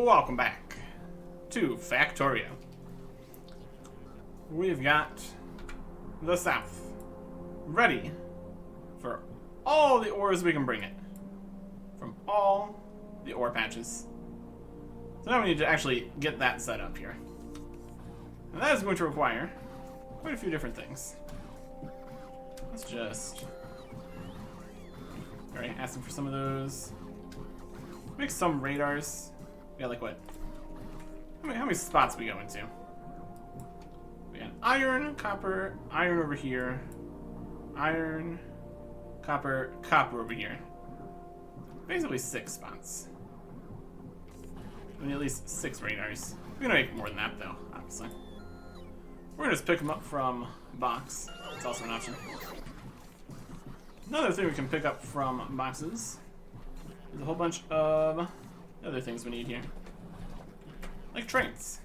Welcome back to Factorio. We've got the South ready for all the ores we can bring it from all the ore patches. So now we need to actually get that set up here. And that is going to require quite a few different things. Let's just... Alright, asking for some of those. Make some radars. We got like what? How many spots we go into? We got iron, copper, iron over here. Iron, copper, copper over here. Basically 6 spots. We need at least 6 radars. We're gonna make more than that though, obviously. We're gonna just pick them up from box. It's also an option. Another thing we can pick up from boxes is a whole bunch of other things we need here. Like trains.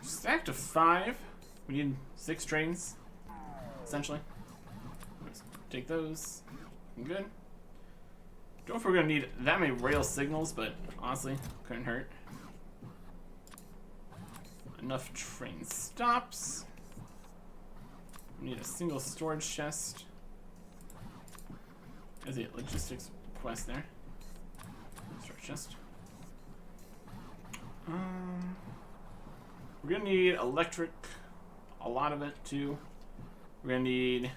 Stacked of 5. We need 6 trains, essentially. Let's take those. Good. Don't know if we're gonna need that many rail signals, but honestly, couldn't hurt. Enough train stops. We need a single storage chest. There's a logistics quest there. Storage chest. We're gonna need electric, a lot of it too. We're gonna need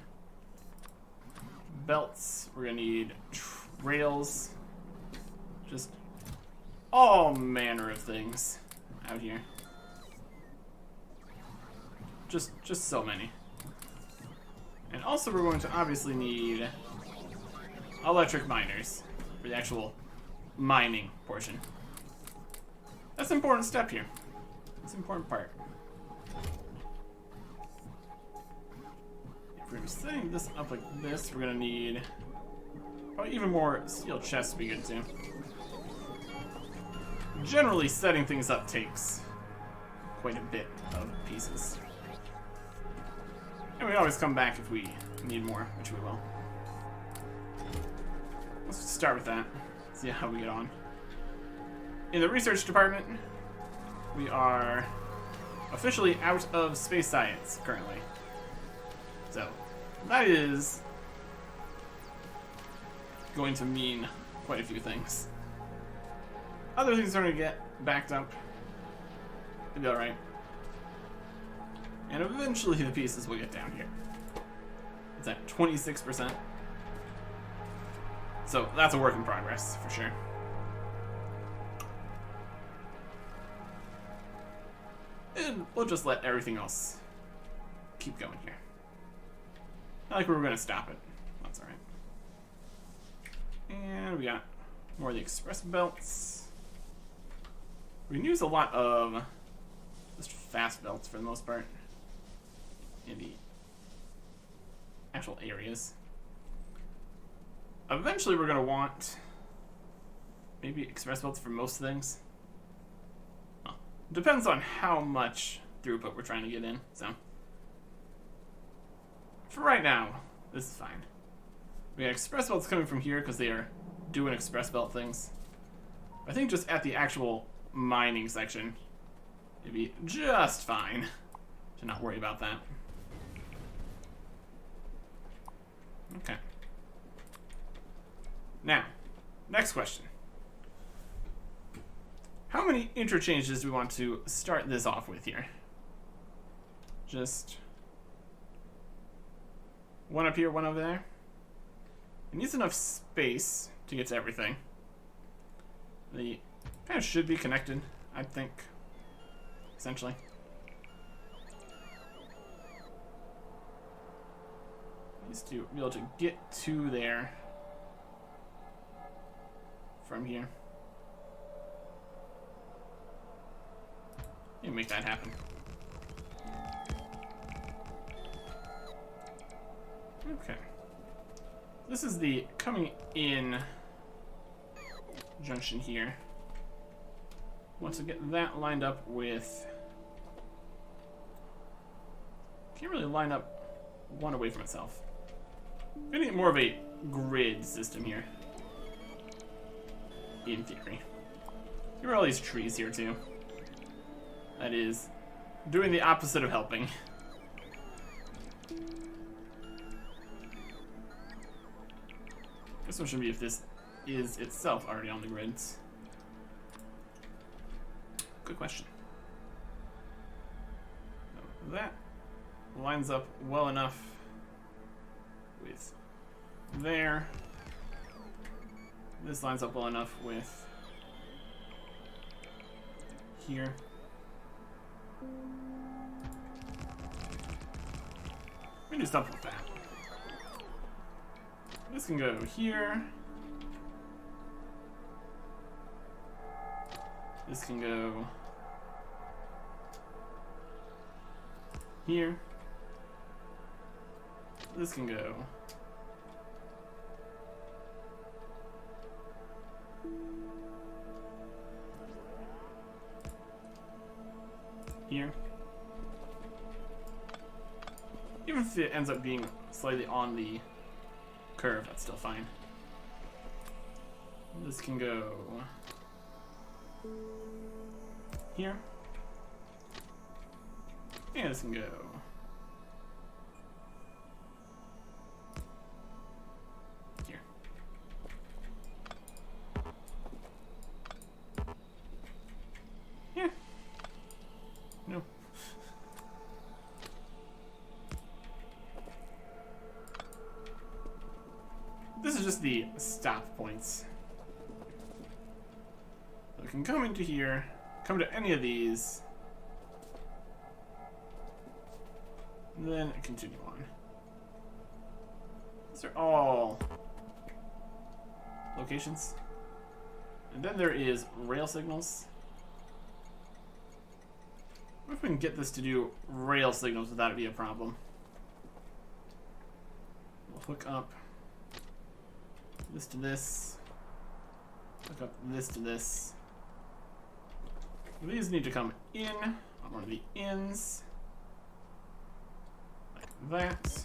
belts. We're gonna need rails. Just all manner of things out here. Just so many. And also we're going to obviously need electric miners for the actual mining portion. That's an important step here. That's an important part. If we're setting this up like this, we're gonna need probably even more steel chests to be good too. Generally, setting things up takes quite a bit of pieces. And we always come back if we need more, which we will. Let's start with that. See how we get on. In the research department, we are officially out of space science currently. So, that is going to mean quite a few things. Other things are going to get backed up. It'll be alright. And eventually the pieces will get down here. It's at 26%. So, that's a work in progress, for sure. And we'll just let everything else keep going here. Not like we were going to stop it. That's alright. And we got more of the express belts. We can use a lot of just fast belts for the most part in the actual areas. Eventually we're going to want maybe express belts for most things. Depends on how much throughput we're trying to get in, so. For right now, this is fine. We got express belts coming from here because they are doing express belt things. I think just at the actual mining section, it'd be just fine to not worry about that. Okay. Now, next question. How many interchanges do we want to start this off with here? Just one up here, one over there. It needs enough space to get to everything. They kind of should be connected, I think, essentially. Needs to be able to get to there from here. You make that happen. Okay. This is the coming in junction here. Want to get that lined up with... Can't really line up one away from itself. We need more of a grid system here. In theory. Here are all these trees here too. That is doing the opposite of helping. This one should be if this is itself already on the grids. Good question. That lines up well enough with there. This lines up well enough with here. We need to stop with that. This can go here. This can go here. This can go here. Even if it ends up being slightly on the curve, that's still fine. This can go here. And this can go here. Yeah. No. This is just the stop points. So we can come into here, come to any of these, and then continue on. These are all locations. And then there is rail signals. What if we can get this to do rail signals without it being a problem? We'll hook up this to this. Hook up this to this. These need to come in on one of the ends. Like that.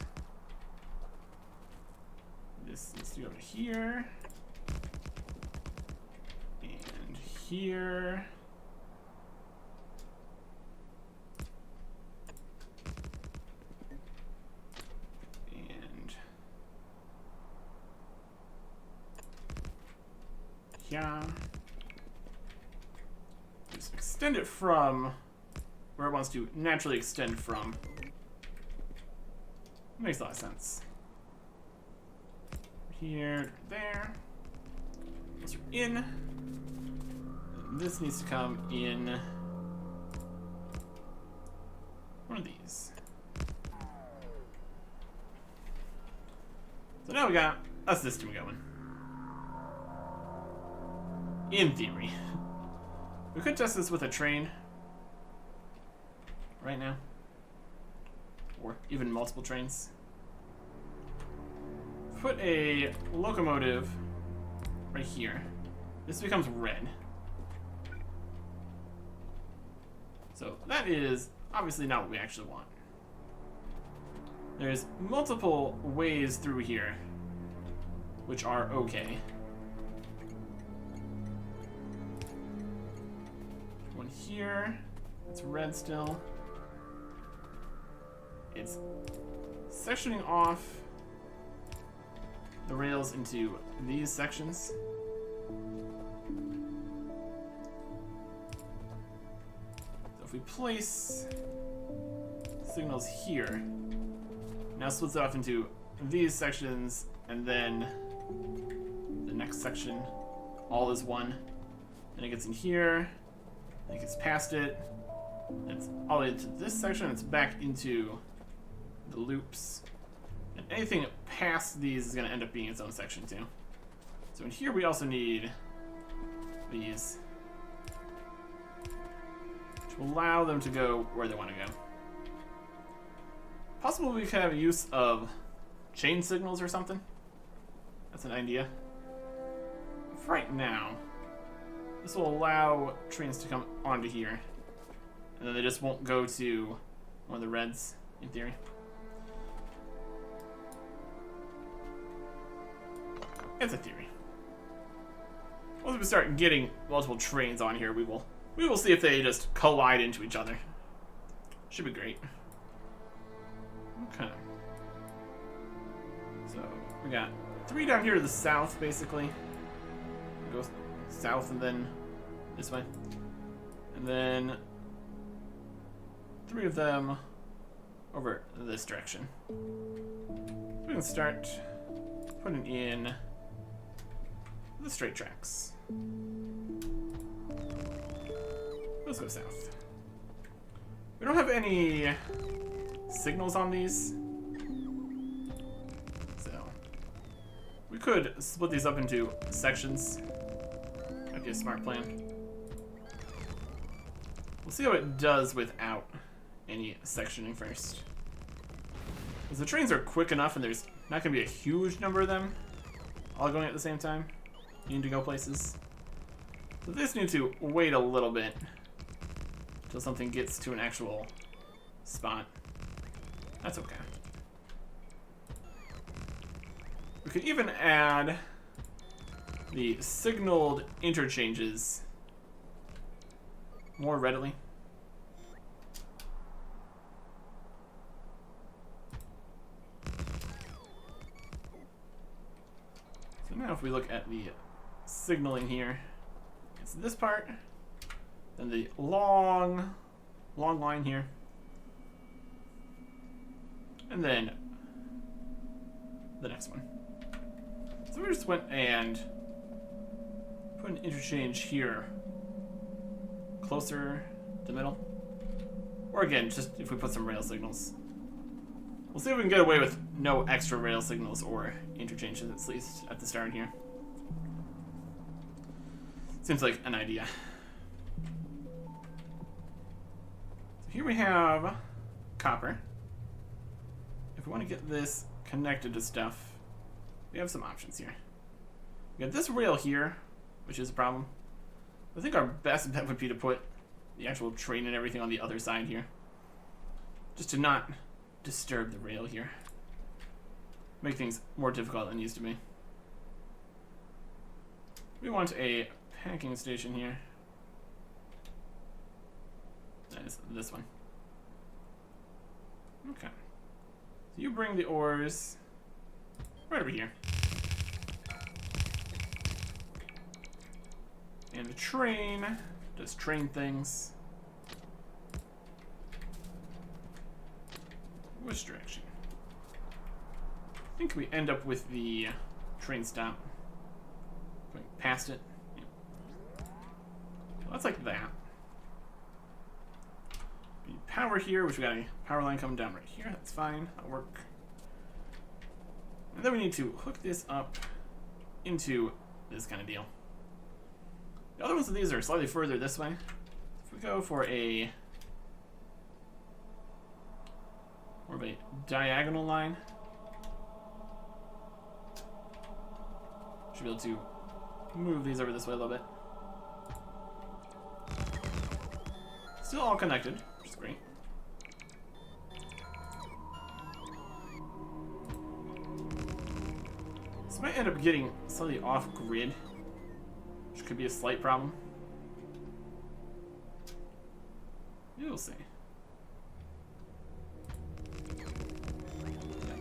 This needs to go to here. And here. Yeah. Just extend it from where it wants to naturally extend from. Makes a lot of sense. Here, there. Those are in. And this needs to come in one of these. So now we got a system going. In theory. We could test this with a train right now. Or even multiple trains. Put a locomotive right here. This becomes red. So that is obviously not what we actually want. There's multiple ways through here, which are okay. One here, it's red still. It's sectioning off the rails into these sections. So if we place signals here, now splits it off into these sections, and then the next section all is one. Then it gets in here, then it gets past it, it's all the way to this section, it's back into the loops. And anything past these is going to end up being its own section too. So in here we also need these, which will allow them to go where they want to go. Possible we could have use of chain signals or something. That's an idea. For right now, this will allow trains to come onto here, and then they just won't go to one of the reds, in theory. It's a theory. once we start getting multiple trains on here, we will see if they just collide into each other. Should be great. Okay. So we got 3 down here to the south, basically. Go south and then this way. And then 3 of them over this direction. We can start putting in the straight tracks. Let's go south. We don't have any signals on these, so we could split these up into sections. Might be a smart plan. We'll see how it does without any sectioning first. Because the trains are quick enough and there's not going to be a huge number of them all going at the same time, needing to go places. So this needs to wait a little bit until something gets to an actual spot. That's okay. We could even add the signaled interchanges more readily. So now if we look at the signaling here, it's this part, then the long line here, and then the next one. So we just went and put an interchange here, closer to middle. Or again, just if we put some rail signals. We'll see if we can get away with no extra rail signals or interchanges, at least at the start here. Seems like an idea. So here we have copper. If we want to get this connected to stuff, we have some options here. We got this rail here, which is a problem. I think our best bet would be to put the actual train and everything on the other side here, just to not disturb the rail here. Make things more difficult than it used to be. We want a packing station here. That is this one. Okay. So you bring the ores right over here. And the train does train things. Which direction? I think we end up with the train stop. Going past it. Yeah. So that's like that. We need power here, which we got a power line coming down right here. That's fine. That'll work. And then we need to hook this up into this kind of deal. The other ones of these are slightly further this way. If we go for a more of a diagonal line, should be able to move these over this way a little bit. Still all connected, which is great. This might end up getting slightly off grid, which could be a slight problem. You'll see.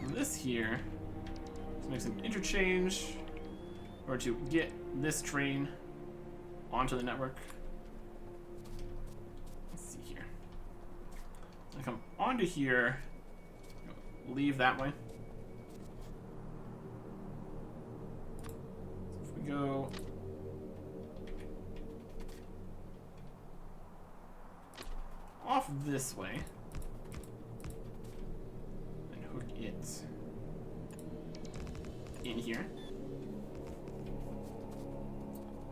And this here, let's make some interchange in order to get this train onto the network. Let's see here. So I come onto here, leave that way. So if we go off this way and hook it in here,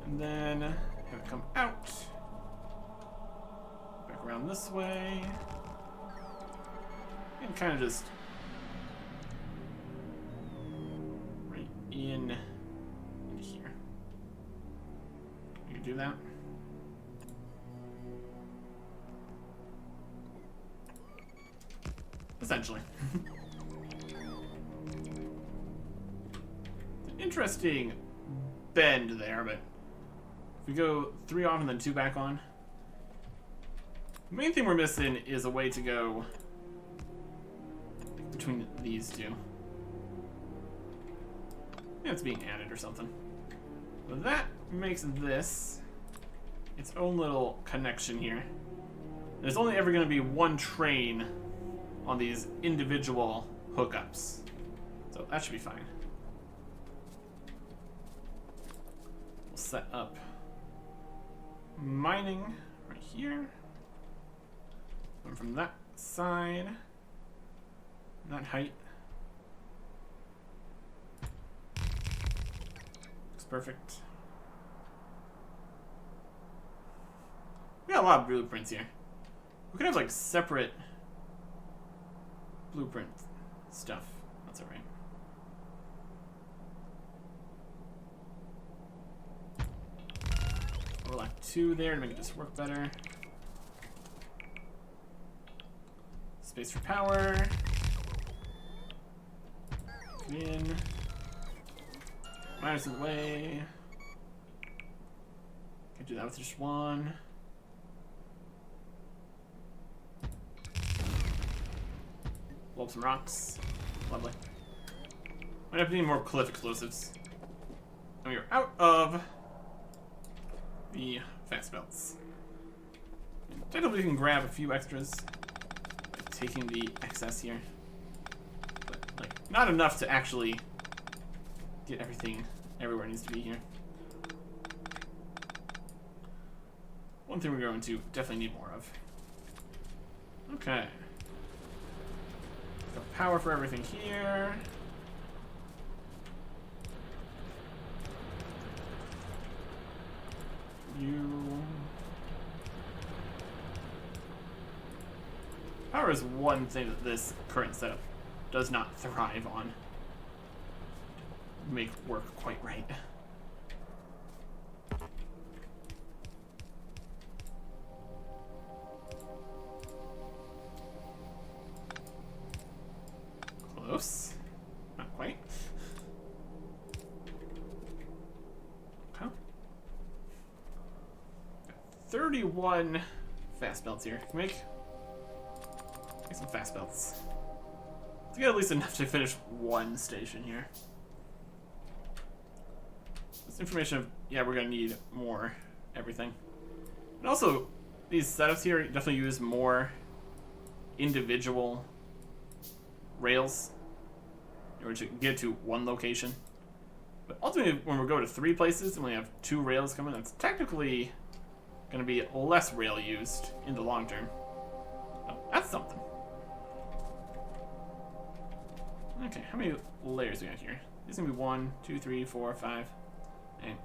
and then have it come out back around this way and kind of just right in here. You can do that. Essentially. It's an interesting bend there, but If we go 3 off and then 2 back on. The main thing we're missing is a way to go between these two. Yeah, it's being added or something. But that makes this its own little connection here. There's only ever going to be one train on these individual hookups. So that should be fine. We'll set up mining right here. And from that side, that height. Looks perfect. We got a lot of blueprints here. We could have like separate blueprint stuff. That's alright. Overlock 2 there to make it just work better. Space for power. Come in. Minus in the way. Can't do that with just one. Blow up some rocks. Lovely. Might have to need more cliff explosives. And we are out of the fast belts. And technically we can grab a few extras. Taking the excess here. But like not enough to actually get everything everywhere it needs to be here. One thing we're going to definitely need more of. Okay. Got power for everything here. Power is one thing that this current setup does not thrive on. Make work quite right. Close. Not quite. Okay. 31 fast belts here. Can we make some fast belts. Let's get at least enough to finish one station here. This information of, yeah, we're gonna need more everything. And also, these setups here definitely use more individual rails in order to get to one location. But ultimately, when we go to 3 places and we have 2 rails coming, that's technically gonna be less rail used in the long term. Oh, that's something. Okay, how many layers we got here? This is gonna be 1, 2, 3, 4, 5. And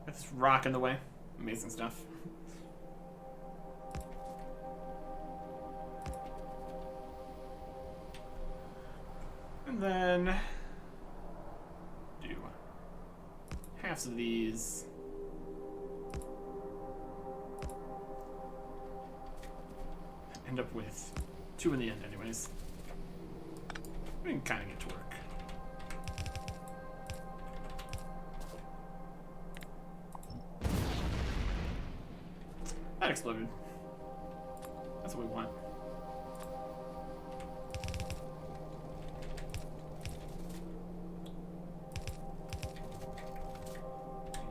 got this rock in the way. Amazing stuff. And then do halves of these. End up with 2 in the end anyways. We can kind of get to work. That exploded. That's what we want.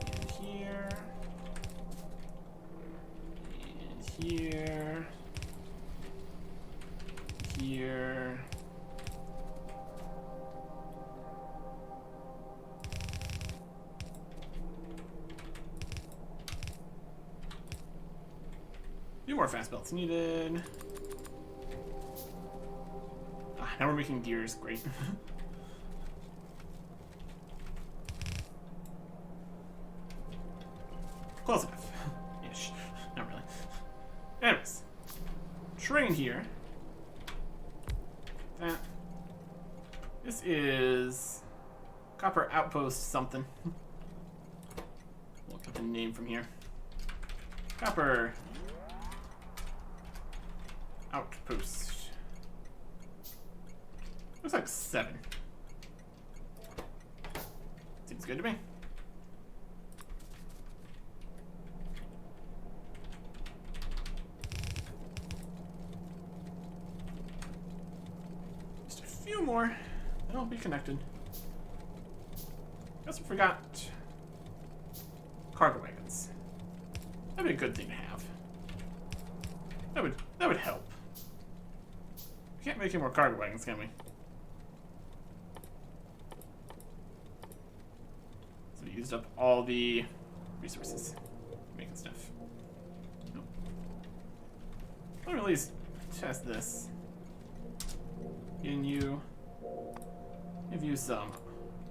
And here. And here. Here. Few more fast belts needed. Now we're making gears. Great. Close enough. Ish. Not really. Anyways. Train here. That. This is Copper Outpost something. We'll get the name from here. Copper outpost. Looks like 7. Seems good to me. Just a few more, and I'll be connected. Guess I forgot cargo wagons. That'd be a good thing to have. That would help. We can't make any more cargo wagons, can we? So we used up all the resources making stuff. Nope. Let me at least test this. Give you some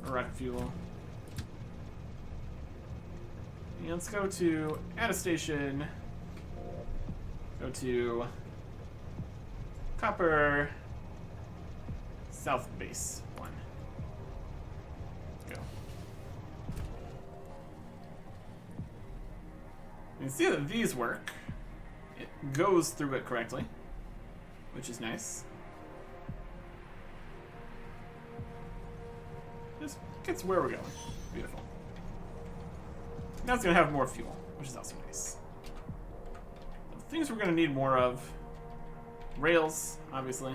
rocket fuel. And let's go to add a station. Go to Copper South Base 1. Let's go. You can see that these work. It goes through it correctly, which is nice. Just gets where we're going. Beautiful. Now it's going to have more fuel, which is also nice. The things we're going to need more of: rails, obviously.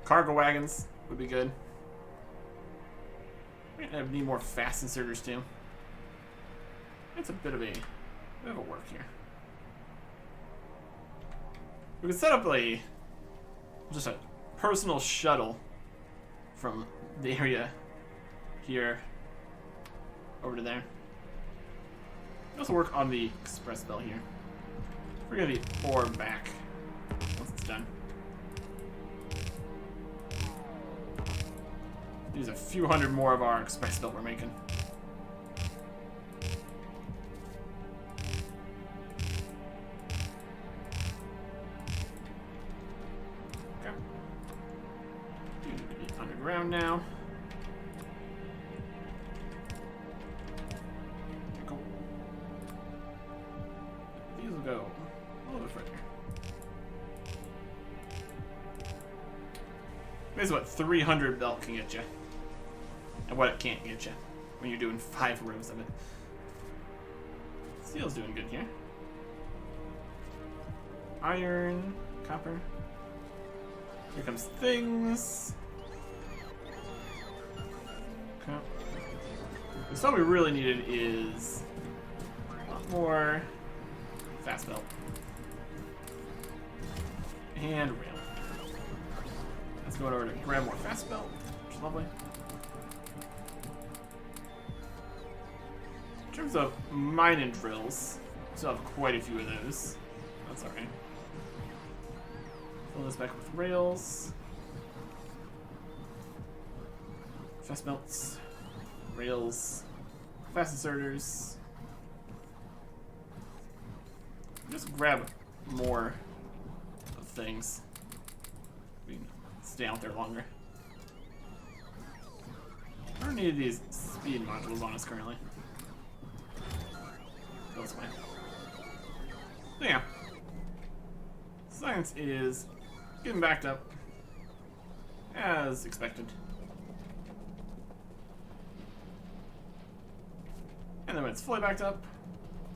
Cargo wagons would be good. We're going to need more fast inserters too. It's a bit of a work here. We could set up just a personal shuttle from the area here over to there. Also work on the express belt here. We're gonna need 4 back once it's done. Use a few hundred more of our express belt we're making. Okay. You need to be underground now. Go a little bit further. This is what 300 belt can get you, and what it can't get you when you're doing 5 rows of it. Steel's doing good here. Iron, copper. Here comes things. Okay. So all we really needed is a lot more fast belt. And rail. Let's go in order to grab more fast belt, which is lovely. In terms of mining drills, we still have quite a few of those. That's alright. Fill this back with rails. Fast belts. Rails. Fast inserters. Just grab more of things. We can stay out there longer. I don't need these speed modules on us currently. Go this way. So yeah. Science is getting backed up as expected. And then when it's fully backed up,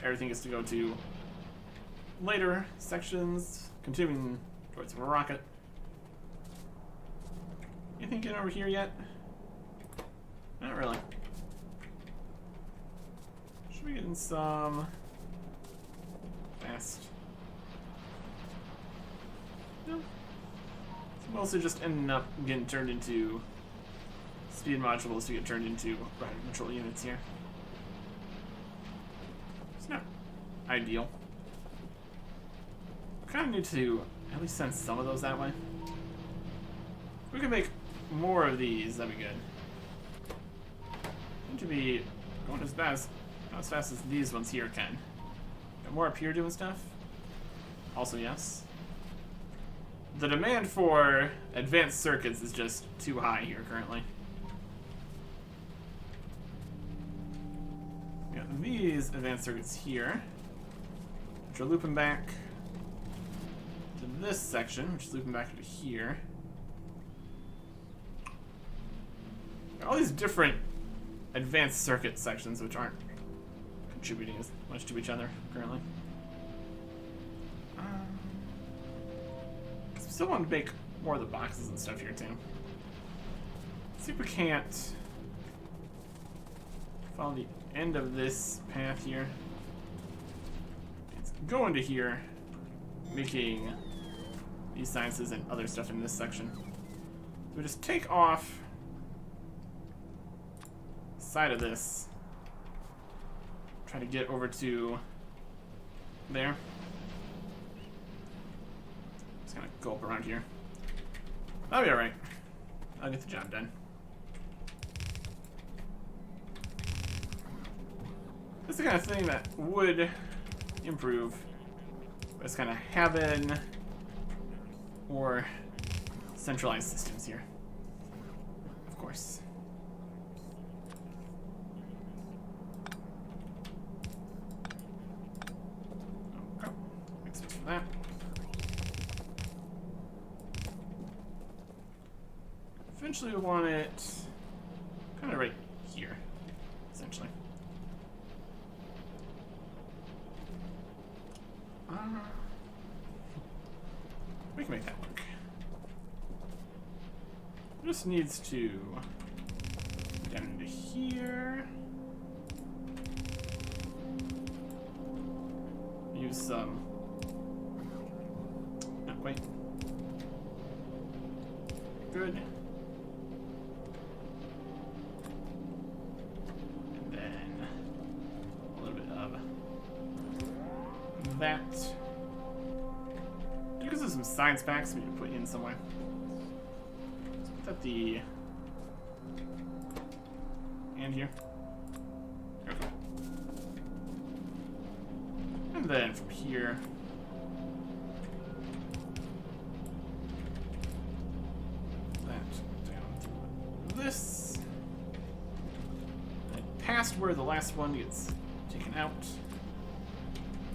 everything gets to go to later sections, continuing towards a rocket. Anything getting over here yet? Not really. Should we get in some fast? No. It's mostly just ending up getting turned into speed modules to get turned into rocket control units here. It's not ideal. Kind of need to at least send some of those that way. If we can make more of these, that'd be good. Seem to be going not as fast as these ones here can. Got more up here doing stuff. Also, yes. The demand for advanced circuits is just too high here currently. We got these advanced circuits here, which are looping back to this section, which is looping back into here. All these different advanced circuit sections, which aren't contributing as much to each other currently. Still want to make more of the boxes and stuff here too. Let's see if we can't follow the end of this path here. It's going to here, making these sciences and other stuff in this section. So we just take off the side of this, try to get over to there. Just gonna go up around here. That'll be alright. I'll get the job done. This is the kind of thing that would improve this kind of having or centralized systems here. Of course. Oh, make space for that. Eventually we want it kind of right here, essentially. We can make that work. It just needs to go down into here. Use some. Not quite. Good. And then a little bit of that. Because there's some science packs we need to put in somewhere. Let's put that the and here. There we go. And then from here, that down to this. And past where the last one gets taken out.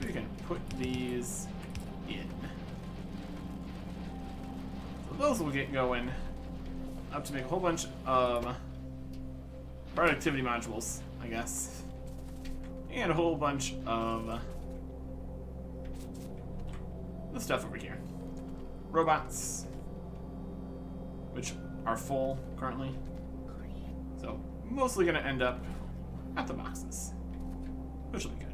We can put these in. So those will get going up to make a whole bunch of productivity modules, I guess. And a whole bunch of the stuff over here. Robots, which are full currently. So mostly gonna end up at the boxes, which will be good.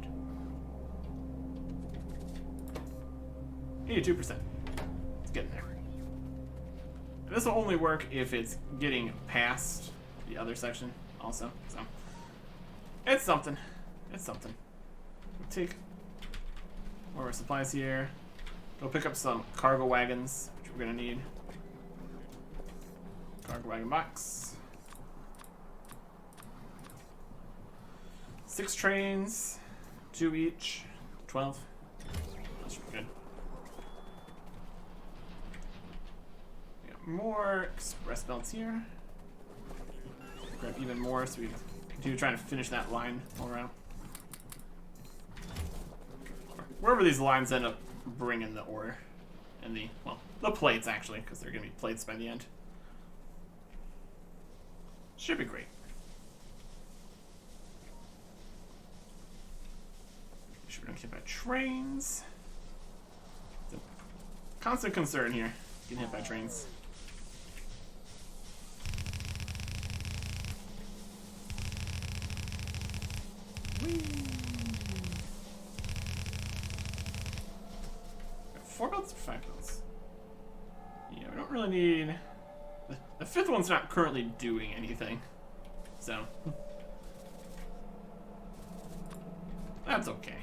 82%. It's getting there. And this will only work if it's getting past the other section also. So it's something. It's something. We'll take more of our supplies here. Go pick up some cargo wagons, which we're gonna need. Cargo wagon box. 6 trains, 2 each, 12. That should be good. More express belts here. Grab even more so we continue trying to finish that line all around. Wherever these lines end up bringing the ore and the, well, the plates actually, because they're going to be plates by the end. Should be great. Should be hit by trains. It's a constant concern here, getting hit by trains. Whee. 4 belts or 5 belts? Yeah, we don't really need... The 5th one's not currently doing anything, so... That's okay.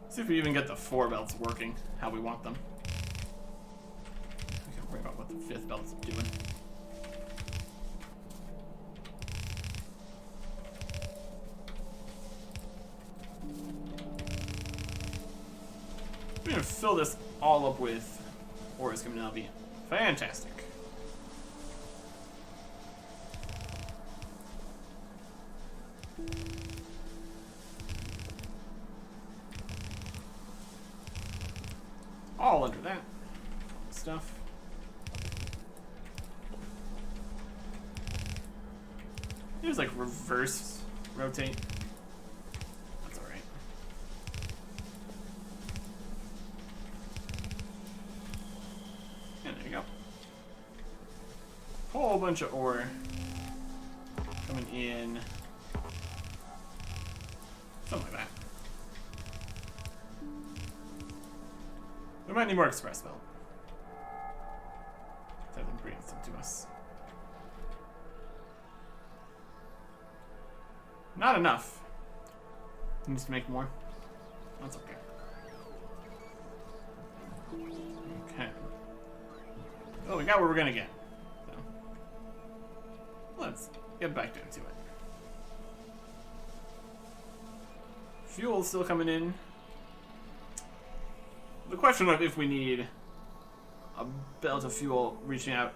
See if we even get the 4 belts working how we want them. We can't worry about what the 5th belt's doing. We're gonna fill this all up with ore. It's gonna now be fantastic. There's like reverse rotate. That's alright. And there you go. Whole bunch of ore coming in. Something like that. We might need more express melt. Have them bring some to us. Not enough. Needs to make more. That's okay. Okay. Oh, we got what we're gonna get. So, let's get back down to it. Fuel's still coming in. The question of if we need a belt of fuel reaching out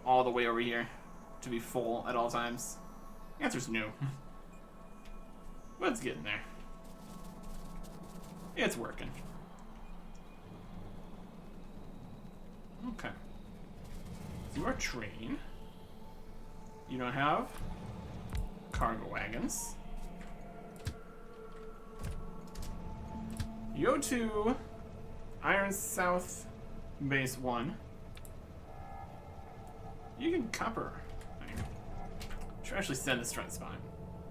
all the way over here to be full at all times. The answer's no. But it's getting there. It's working. Okay. So you are train. You don't have cargo wagons. You go to Iron South Base 1. You can copper. Should actually send this to the right spot.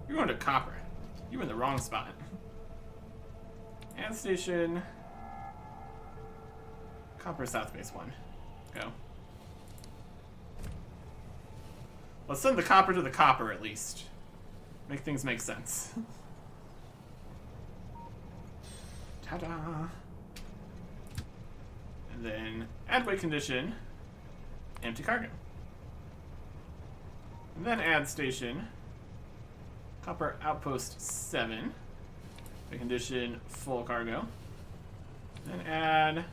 You're going to copper. You're in the wrong spot. And station. Copper South Base 1. Go. Let's send the copper to the copper at least. Make things make sense. Ta-da! And then add weight condition, empty cargo. And then add station, copper outpost 7, weight condition full cargo. Then add,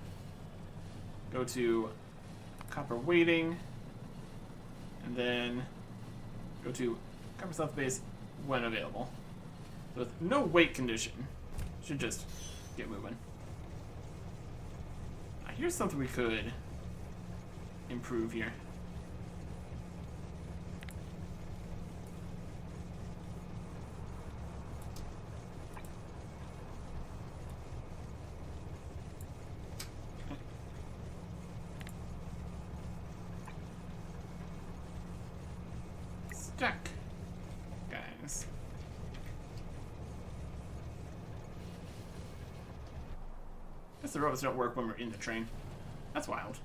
go to copper weighting, and then go to copper south base when available. So with no weight condition, should just get moving. Here's something we could improve here. Stack, guys. Guess the robots don't work when we're in the train. That's wild.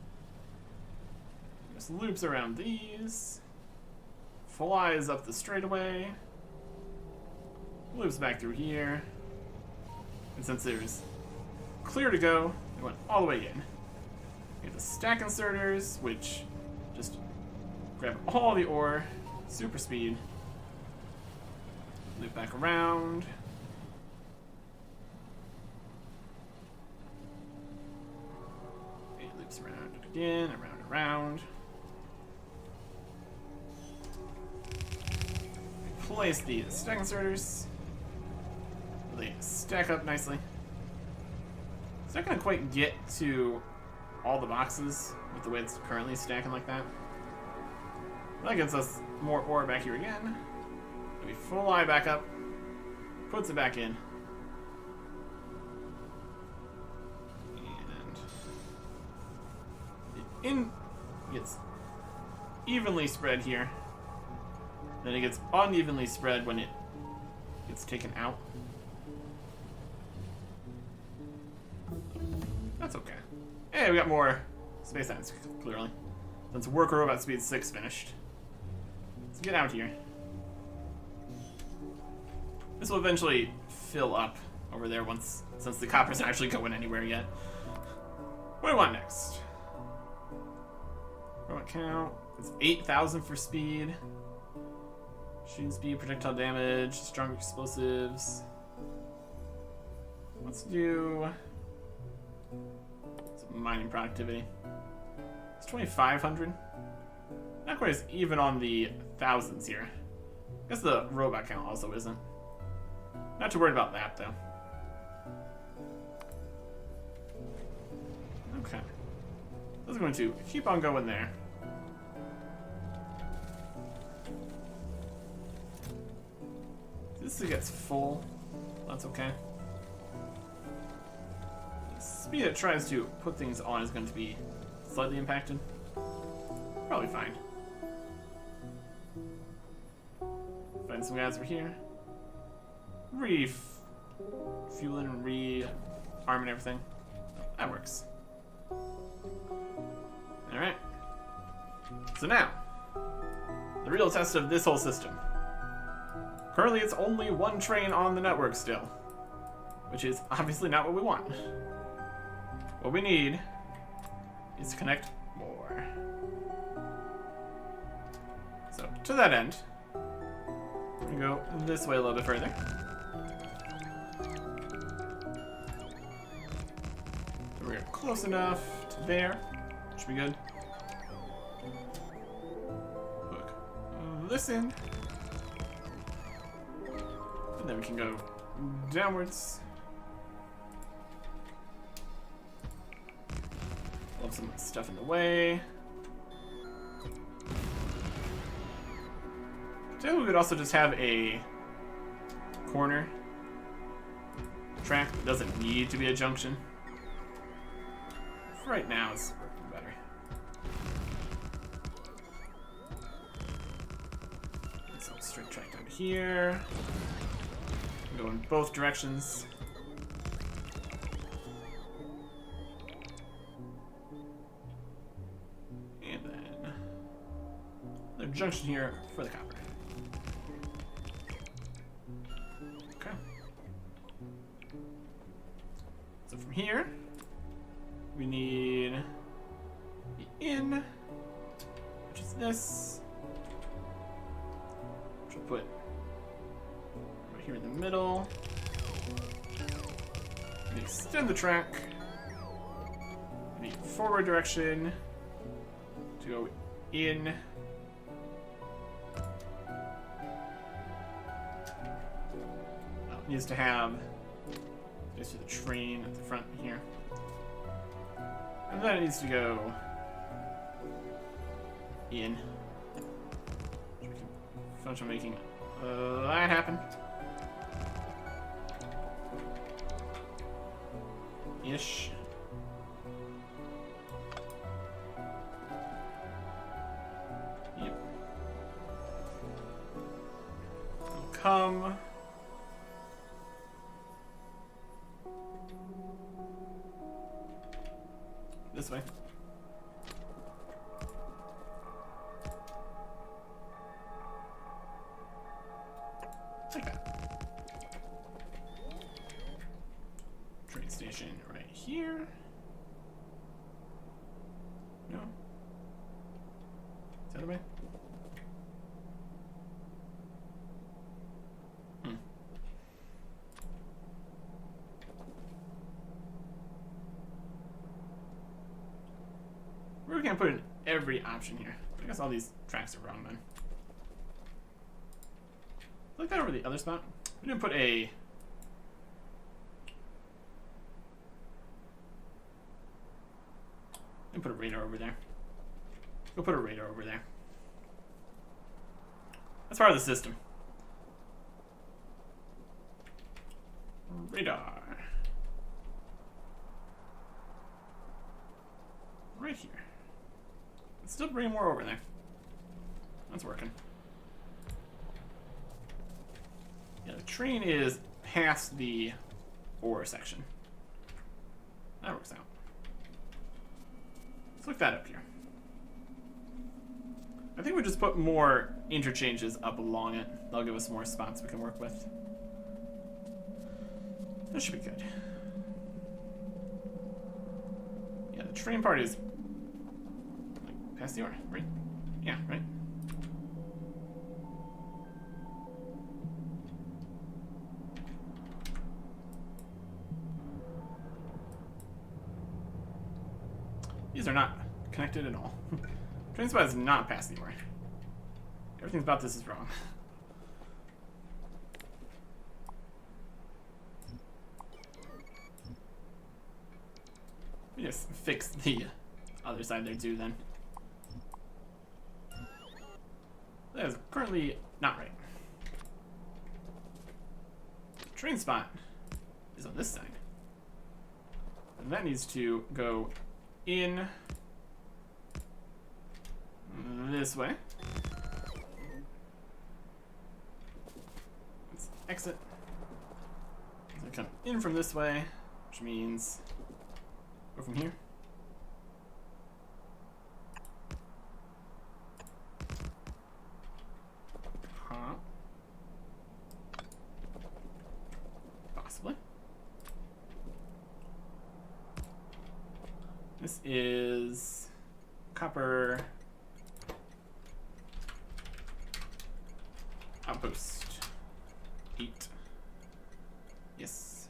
Just loops around these. Flies up the straightaway. Loops back through here. And since there's clear to go, it went all the way in. We have the stack inserters, which just grab all the ore, super speed. Loop back around. It loops around it again, around and around. Place the stack inserters. They stack up nicely. It's not going to quite get to all the boxes with the way it's currently stacking like that. That gets us more ore back here again. We fly back up, puts it back in. And it gets evenly spread here. Then it gets unevenly spread when it gets taken out. That's okay. Hey, we got more space science, clearly. Since worker robot speed 6 finished. Let's get out here. This will eventually fill up over there since the copper's not actually going anywhere yet. What do I want next? Robot count. It's 8,000 for speed. Shooting speed, projectile damage, strong explosives. Let's do some mining productivity. It's 2,500. Not quite as even on the thousands here. I guess the robot count also isn't. Not too worried about that though. Okay. This is going to keep on going there. This gets full. That's okay. The speed it tries to put things on is going to be slightly impacted. Probably fine. Find some guys over here. Refueling and re-arming everything. That works. Alright. So now, the real test of this whole system. Currently, it's only one train on the network still, which is obviously not what we want. What we need is to connect more. So, to that end, we're gonna go this way a little bit further. So we're close enough to there. Should be good. Hook this in. And then we can go downwards. Love some stuff in the way. So we could also just have a corner track that doesn't need to be a junction. For right now, it's working better. Let's have a straight track down here. Go in both directions. And then another junction here for the copper. Okay. So from here, we need the in, which is this. Which we'll put here in the middle. And extend the track in the forward direction to go in. It needs to have goes to the train at the front here. And then it needs to go in. We can finish on making that happen. Ish. Yep. It'll come. This way. Like that. Train station right here. No? Is that a way? We can't put in every option here. I guess all these tracks are wrong then. Look that over the other spot. We didn't put a radar over there. Go put a radar over there. That's part of the system. Radar. Right here. Let's still bring more over there. That's working. Yeah, the train is past the ore section. That works out. Let's look that up here. I think we just put more interchanges up along it. That'll give us more spots we can work with. That should be good. Yeah, the train part is like past the ore, right? Yeah, right? These are not connected at all. Train spot is not past the ore. Everything about this is wrong. We just fix the other side there too then. That is currently not right. train spot is on this side. And that needs to go in this way. Let's exit. It's gonna come in from this way, which means go from here. Huh? Possibly. This is copper outpost 8. Yes.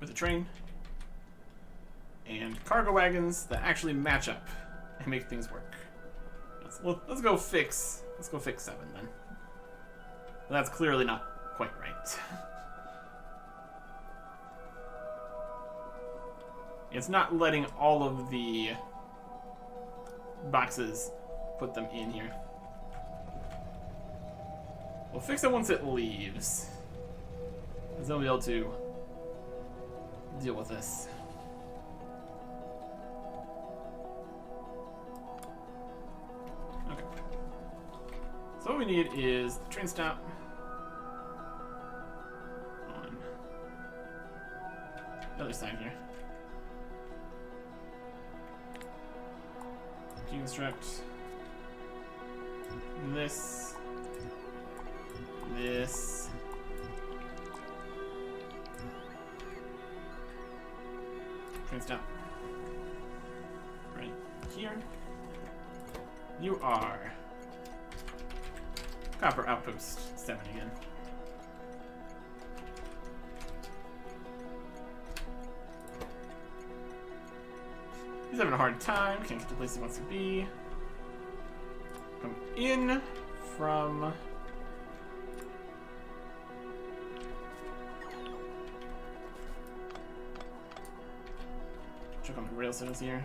With a train and cargo wagons that actually match up and make things work. Let's go fix 7 then. Well, that's clearly not quite right. It's not letting all of the boxes put them in here. We'll fix it once it leaves, because then we'll be able to deal with this. Okay. So what we need is the train stop on the other side here. Deconstruct this, train stop right here. You are copper outpost 7 again. He's having a hard time. Can't get to the place he wants to be. Come in from check on the rail settings here.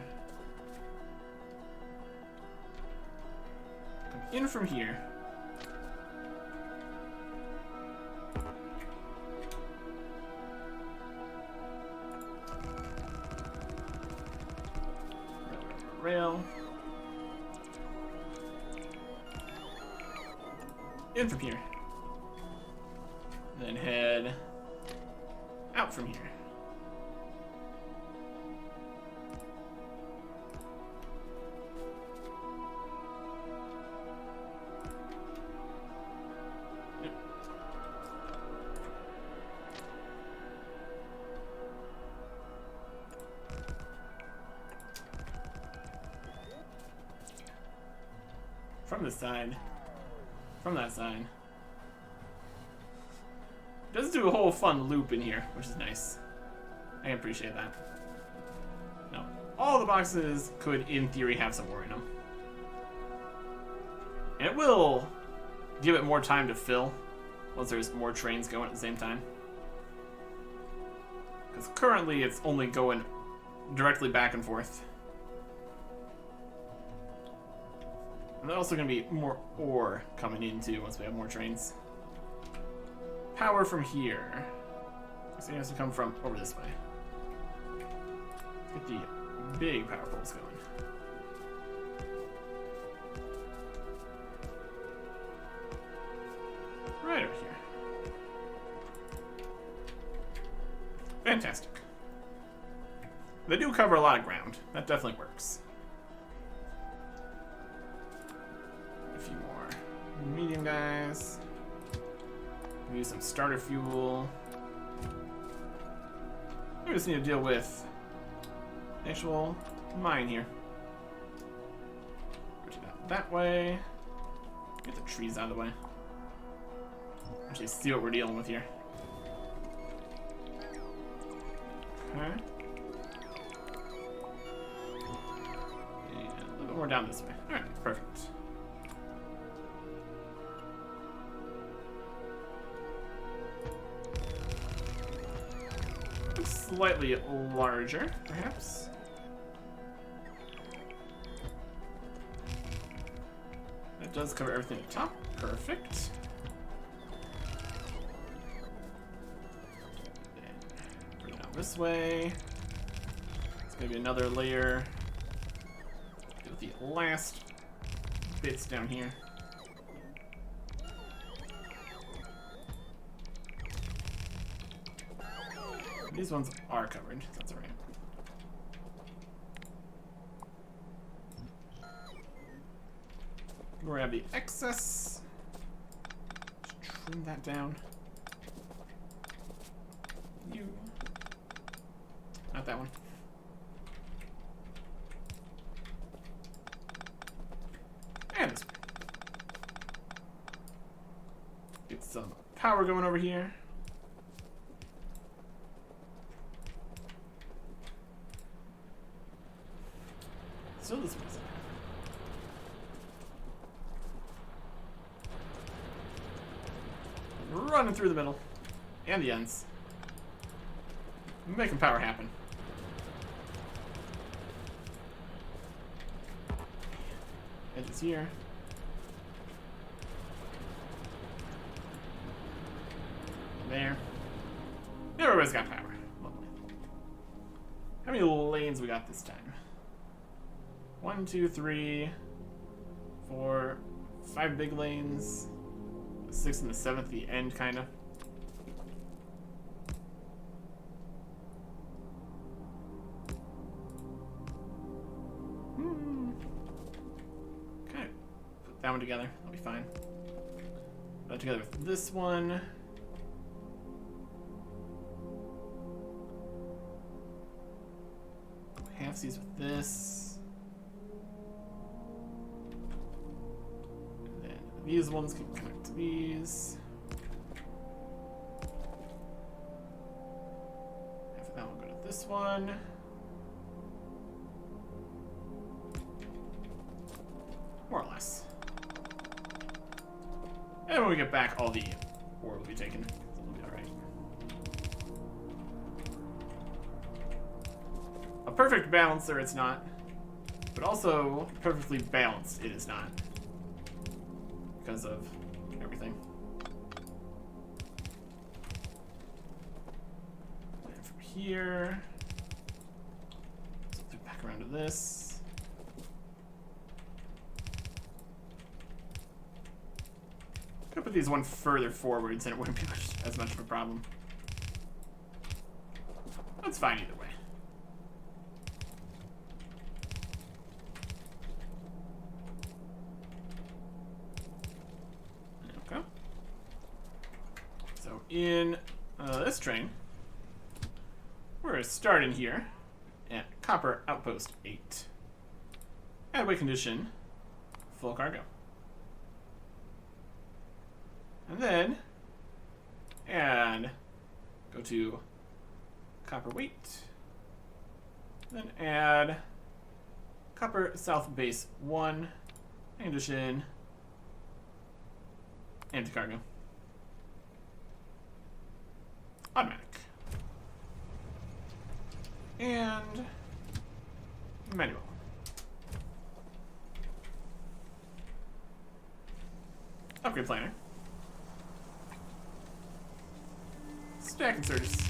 Come in from here. Rail. In from here. Then head out from here. Yep. From this side, from that side. It does do a whole fun loop in here, which is nice. I appreciate that. No, all the boxes could, in theory, have some ore in them. And it will give it more time to fill once there's more trains going at the same time. Because currently it's only going directly back and forth. And there's also going to be more ore coming in too once we have more trains. Power from here. So it has to come from over this way. Let's get the big power poles going. Right over here. Fantastic. They do cover a lot of ground. That definitely works. A few more medium guys. Use some starter fuel. We just need to deal with the actual mine here. Rotate that way. Get the trees out of the way. Actually see what we're dealing with here. Okay. And a little bit more down this way. Alright, perfect. Slightly larger, perhaps. That does cover everything at the top. Perfect. this way. It's maybe another layer. Do the last bits down here. These ones are covered, so that's alright. Grab the excess. Just trim that down. You. Not that one. And this one. Get some power going over here. Still this one. Running through the middle. And the ends. Making power happen. Edges here. There. Everybody's got power. Lovely. How many lanes we got this time? 1, 2, 3, 4, 5 big lanes. The 6th and the 7th, the end, kind of. Okay. Put that one together. That'll be fine. Put that together with this one. Half these with this. These ones can connect to these. Half of that one go to this one. More or less. And when we get back, all the ore will be taken. So it'll be alright. A perfect balancer it's not. But also, perfectly balanced it is not. Because of everything. And from here, flip back around to this. Could put these one further forwards and it wouldn't be as much of a problem. That's fine either way. In this train, we're starting here at Copper Outpost 8. Add weight condition, full cargo. And then, go to Copper Weight. Then add Copper South Base 1, condition, empty cargo. Automatic. And manual. Upgrade planner. Stack inserters.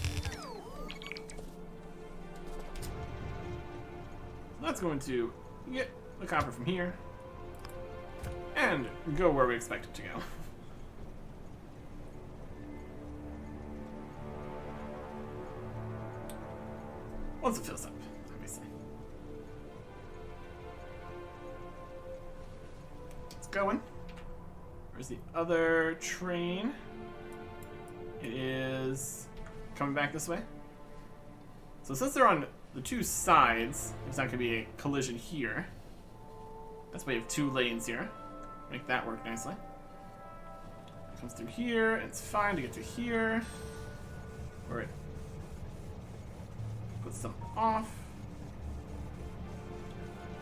That's going to get the copper from here and go where we expect it to go. Once it fills up, obviously. It's going. Where's the other train? It is coming back this way. So since they're on the two sides, there's not going to be a collision here. That's why you have 2 lanes here. Make that work nicely. It comes through here, and it's fine to get to here. Where it puts them off.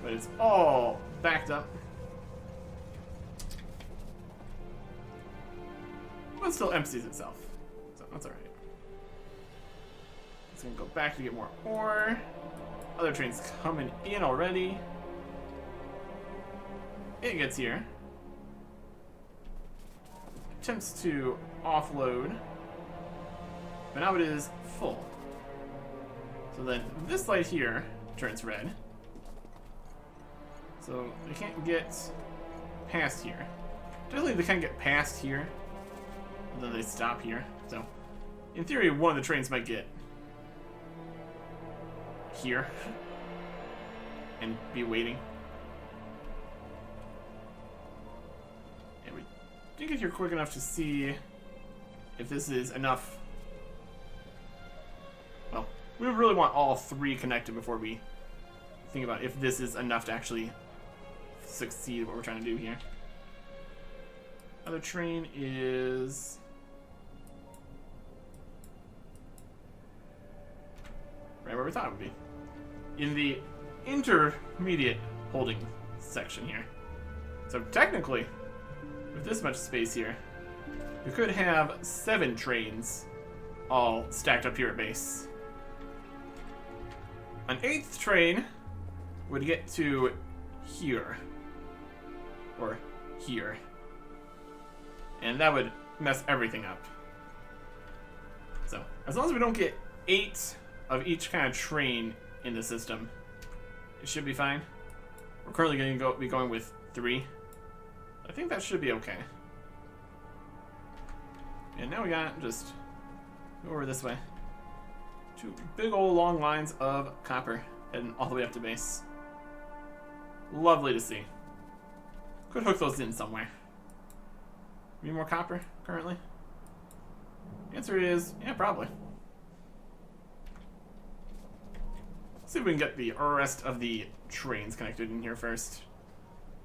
But it's all backed up. But it still empties itself. So that's alright. It's gonna go back to get more ore. Other train's coming in already. It gets here. Attempts to offload. But now it is full. So then this light here turns red. So they can't get past here. Definitely they can't get past here. And then they stop here. So in theory, one of the trains might get here and be waiting. And we didn't get here quick enough to see if this is enough. Well, we would really want all three connected before we think about if this is enough to actually succeed what we're trying to do here. Other train is right where we thought it would be. In the intermediate holding section here. So technically, with this much space here, we could have 7 trains all stacked up here at base. An 8th train would get to here. Or here. And that would mess everything up. So, as long as we don't get 8 of each kind of train in the system, it should be fine. We're currently going to be going with 3. I think that should be okay. And now we got just go over this way. 2 big old long lines of copper heading all the way up to base. Lovely to see. Could hook those in somewhere. Need more copper currently? The answer is, yeah, probably. Let's see if we can get the rest of the trains connected in here first.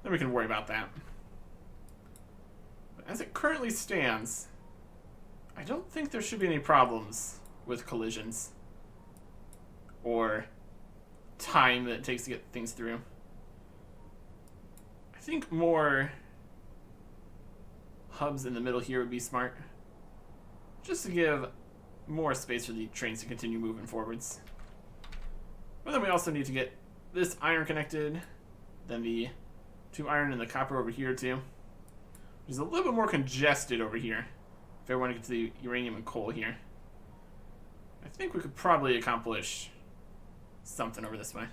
Then we can worry about that. But as it currently stands, I don't think there should be any problems with collisions. Or time that it takes to get things through. I think more hubs in the middle here would be smart. Just to give more space for the trains to continue moving forwards. But then we also need to get this iron connected, then the 2 iron and the copper over here too. Which is a little bit more congested over here. If I want to get to the uranium and coal here. I think we could probably accomplish something over this way.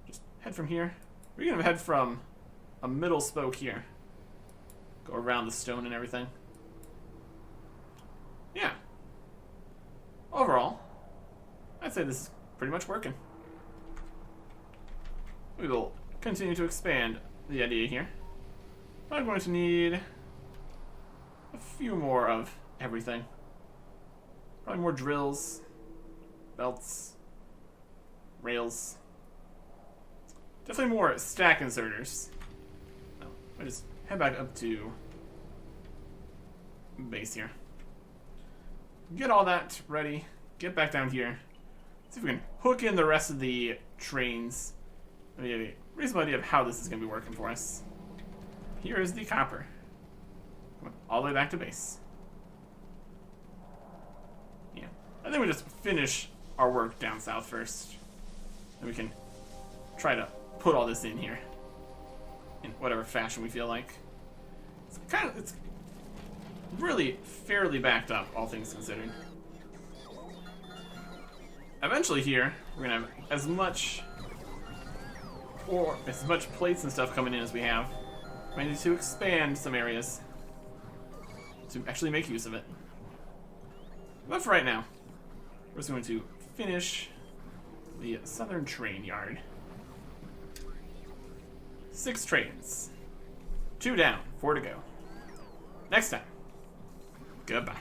Just head from here. We're gonna head from a middle spoke here. Go around the stone and everything. Yeah. Overall, I'd say this is pretty much working. We will continue to expand the idea here. I'm going to need a few more of everything. Probably more drills, belts, rails. Definitely more stack inserters. I just head back up to base here. Get all that ready. Get back down here. See if we can hook in the rest of the trains. We have a reasonable idea of how this is going to be working for us. Here is the copper. All the way back to base. Yeah. I think we just finish our work down south first. And we can try to put all this in here. In whatever fashion we feel like. It's really fairly backed up, all things considered. Eventually here, we're gonna have as much plates and stuff coming in as we have. We need to expand some areas to actually make use of it. But for right now, we're just going to finish the southern train yard. 6 trains. 2 down, 4 to go. Next time. Goodbye.